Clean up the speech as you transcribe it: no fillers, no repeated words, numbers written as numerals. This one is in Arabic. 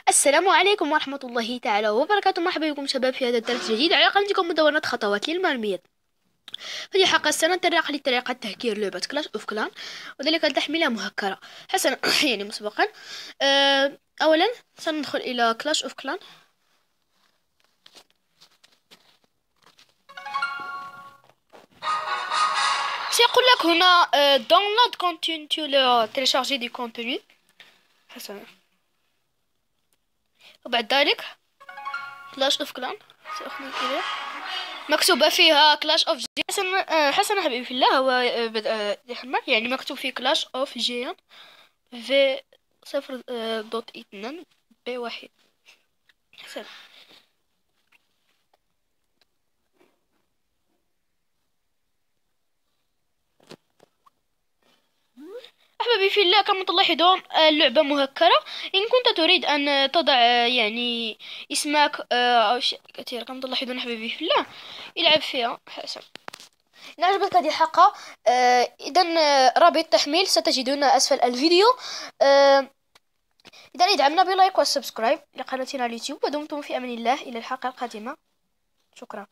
السلام عليكم ورحمة الله تعالى وبركاته. مرحبا بكم شباب في هذا الدرس الجديد على قناتكم مدونة خطوات للمرمية. في الحلقة سنتطرق لطريقة تهكير لعبة كلاش اوف كلان، وذلك لتحميلها مهكرة حسنا. يعني مسبقا، أولا سندخل إلى كلاش اوف كلان. سيقول لك هنا download content télécharger du contenu حسنا. وبعد ذلك كلاش اوف كلان سأخذ إليه مكتوبة فيها كلاش اوف جي. حسنا حبيبي في الله، هو بدأ يحمل، يعني مكتوب فيه كلاش اوف جيان في 0.2 B1. حسنا أحبابي في الله، كما تلاحظون اللعبة مهكرة. إن كنت تريد أن تضع يعني اسمك أو شيء كثير، كما تلاحظون أحبابي في الله، يلعب فيها. حسنا إن عجبتك هذه الحلقة، إذا رابط التحميل ستجدونه أسفل الفيديو. إذا ادعمنا بلايك والسبسكرايب لقناتنا على اليوتيوب، ودمتم في أمان الله إلى الحلقة القادمة. شكرا.